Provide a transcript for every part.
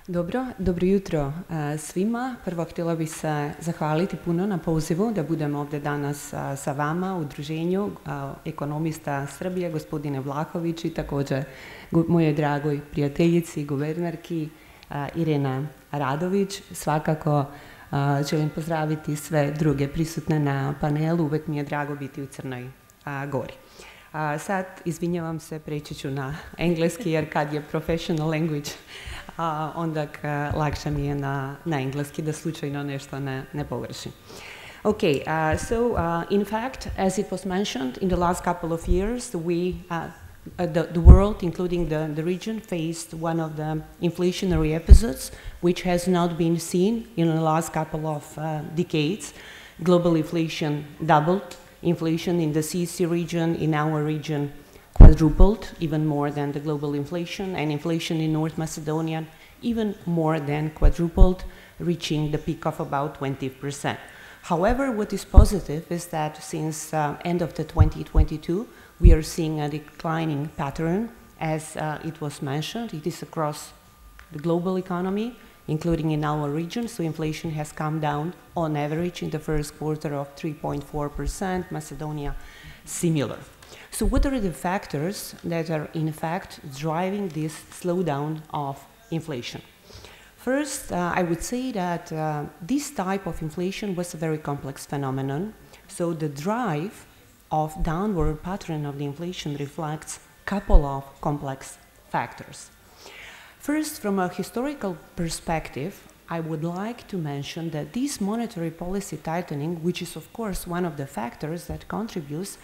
Dobro jutro svima. Prvo htjela bih se zahvaliti puno na pozivu da budem ovdje danas sa vama u druženju ekonomista Srbije, gospodine Vlahović, i također mojoj dragoj prijateljici, guvernerki Irena Radović. Svakako želim pozdraviti sve druge prisutne na panelu. Uvijek mi je drago biti u Crnoj Gori. Sad, izvinjavam se, preći ću na engleski jer kad je professional language, onda lakše mi je na engleski da slučajno nešto ne pogrešim. Okay, in fact, as it was mentioned, in the last couple of years, the world, including the region, faced one of the inflationary episodes which has not been seen in the last couple of decades. Global inflation doubled. Inflation in the CEC region, in our region, quadrupled, even more than the global inflation, and inflation in North Macedonia even more than quadrupled, reaching the peak of about 20%. However, what is positive is that since end of the 2022, we are seeing a declining pattern, as it was mentioned. It is across the global economy, including in our region, so inflation has come down on average in the first quarter of 3.4%, Macedonia similar. So what are the factors that are in fact driving this slowdown of inflation? First, I would say that this type of inflation was a very complex phenomenon, so the drive of downward pattern of the inflation reflects a couple of complex factors. First, from a historical perspective, I would like to mention that this monetary policy tightening, which is of course one of the factors that contributes,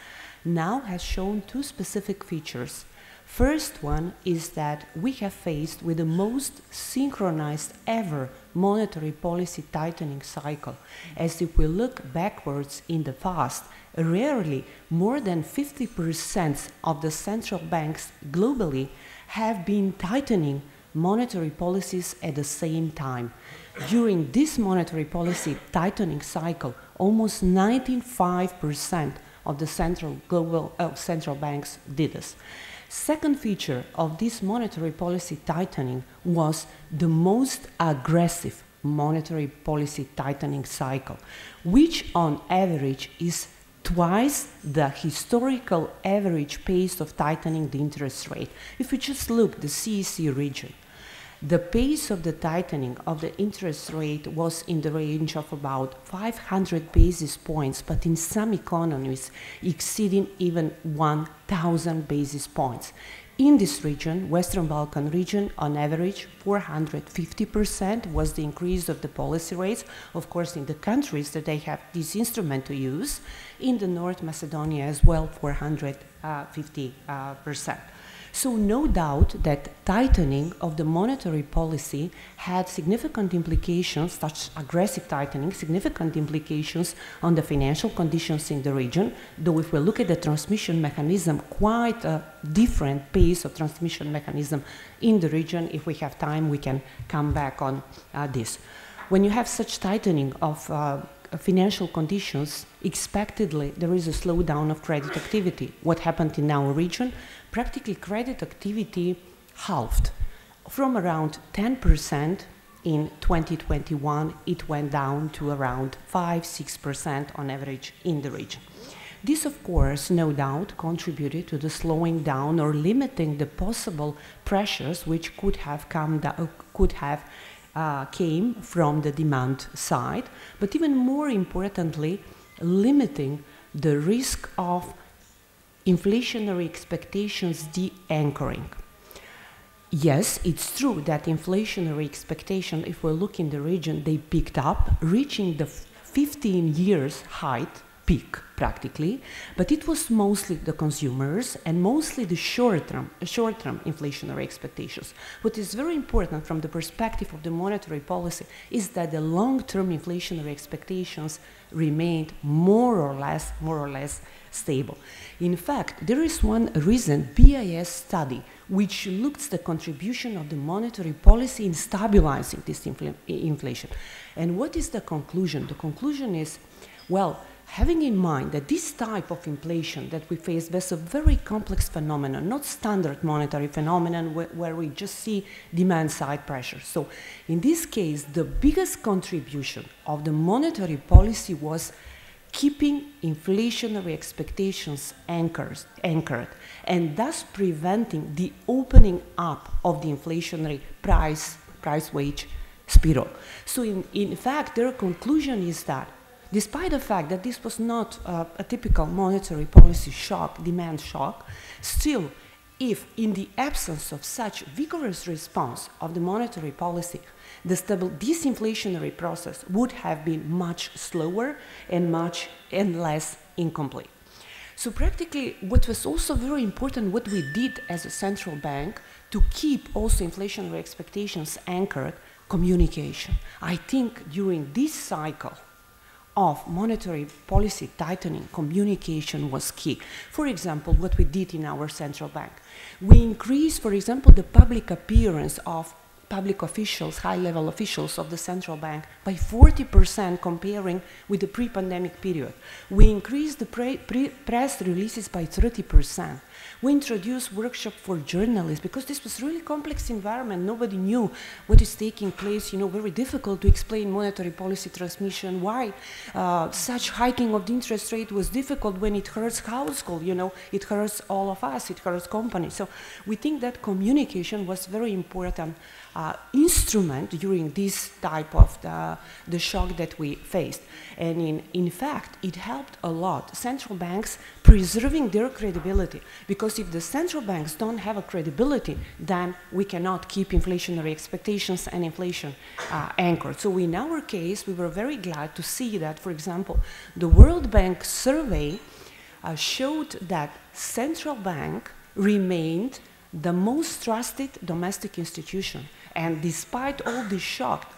now has shown two specific features. First one is that we have faced with the most synchronized ever monetary policy tightening cycle. As if we look backwards in the past, rarely more than 50% of the central banks globally have been tightening monetary policies at the same time. During this monetary policy tightening cycle, almost 95% of the central banks did this. Second feature of this monetary policy tightening was the most aggressive monetary policy tightening cycle, which on average is twice the historical average pace of tightening the interest rate. If we just look at the CEC region, the pace of the tightening of the interest rate was in the range of about 500 basis points, but in some economies exceeding even 1,000 basis points. In this region, Western Balkan region, on average, 450% was the increase of the policy rates, of course, in the countries that they have this instrument to use. In the North Macedonia as well, 450%. So no doubt that tightening of the monetary policy had significant implications, such aggressive tightening, significant implications on the financial conditions in the region, though if we look at the transmission mechanism, quite a different pace of transmission mechanism in the region. If we have time, we can come back on this. When you have such tightening of financial conditions, expectedly there is a slowdown of credit activity. What happened in our region? Practically credit activity halved. From around 10% in 2021, it went down to around 5–6% on average in the region. This, of course, no doubt contributed to the slowing down or limiting the possible pressures which could have came from the demand side, but even more importantly, limiting the risk of inflationary expectations de-anchoring. Yes, it's true that inflationary expectation, if we look in the region, they picked up, reaching the 15 years height, peak practically, but it was mostly the consumers and mostly the short-term inflationary expectations. What is very important from the perspective of the monetary policy is that the long-term inflationary expectations remained more or less stable. In fact, there is one recent BIS study which looks at the contribution of the monetary policy in stabilizing this inflation. And what is the conclusion? The conclusion is, well, having in mind that this type of inflation that we face was a very complex phenomenon, not standard monetary phenomenon where we just see demand side pressure. So in this case, the biggest contribution of the monetary policy was keeping inflationary expectations anchored, and thus preventing the opening up of the inflationary price-wage spiral. So in fact, their conclusion is that despite the fact that this was not a typical monetary policy shock, demand shock, still, if in the absence of such vigorous response of the monetary policy, the disinflationary process would have been much slower and less incomplete. So practically, what was also very important, what we did as a central bank to keep also inflationary expectations anchored, communication. I think during this cycle of monetary policy tightening, communication was key. For example, what we did in our central bank. We increased, for example, the public appearance of public officials, high-level officials of the central bank by 40% comparing with the pre-pandemic period. We increased the press releases by 30%. We introduced workshops for journalists because this was really complex environment. Nobody knew what is taking place, very difficult to explain monetary policy transmission, why such hiking of the interest rate was difficult when it hurts household, it hurts all of us, it hurts companies. So we think that communication was very important instrument during this type of the shock that we faced. And in fact, it helped a lot central banks preserving their credibility, because if the central banks don't have a credibility, then we cannot keep inflationary expectations and inflation anchored. So in our case, we were very glad to see that, for example, the World Bank survey showed that central bank remained the most trusted domestic institution. And despite all this shock,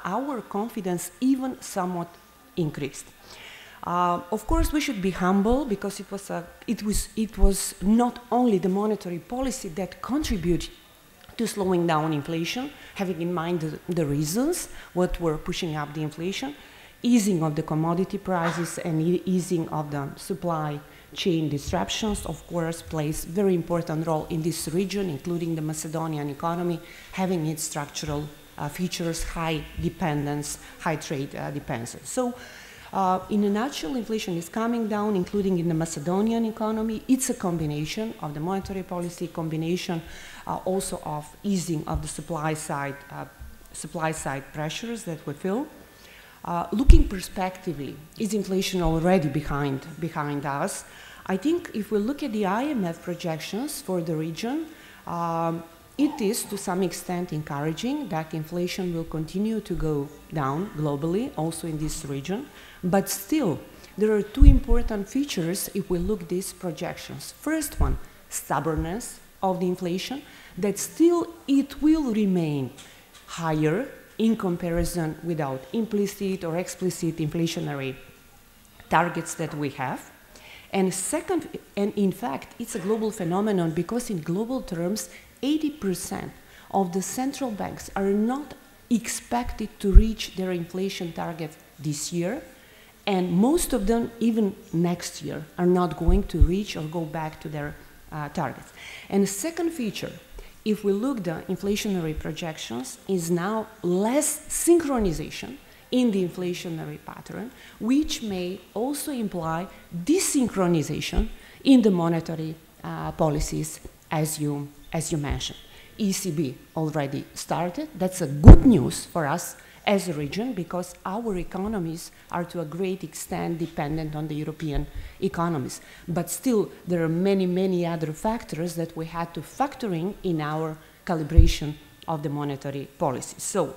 our confidence even somewhat increased. Of course, we should be humble, because it was not only the monetary policy that contributed to slowing down inflation, having in mind the reasons what were pushing up the inflation, easing of the commodity prices and easing of the supply chain disruptions, of course, plays a very important role in this region, including the Macedonian economy, having its structural features, high dependence, high trade dependency. So, in a nutshell, inflation is coming down, including in the Macedonian economy. It's a combination of the monetary policy, combination also of easing of the supply side pressures that we feel. Looking prospectively, is inflation already behind us? I think if we look at the IMF projections for the region, it is to some extent encouraging that inflation will continue to go down globally, also in this region. But still, there are two important features if we look at these projections. First one, stubbornness of the inflation, that still it will remain higher in comparison without implicit or explicit inflationary targets that we have. And second, and in fact, it's a global phenomenon, because in global terms, 80% of the central banks are not expected to reach their inflation target this year, and most of them, even next year, are not going to reach or go back to their targets. And the second feature, if we look at the inflationary projections, is now less synchronization in the inflationary pattern, which may also imply desynchronization in the monetary policies, as you mentioned. ECB already started. That's a good news for us as a region, because our economies are to a great extent dependent on the European economies. But still, there are many, many other factors that we had to factor in our calibration of the monetary policy. So,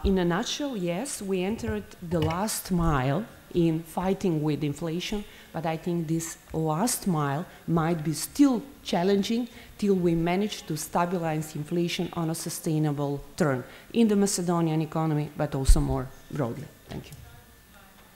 in a nutshell, yes, we entered the last mile in fighting with inflation, but I think this last mile might be still challenging till we manage to stabilize inflation on a sustainable turn in the Macedonian economy, but also more broadly. Thank you.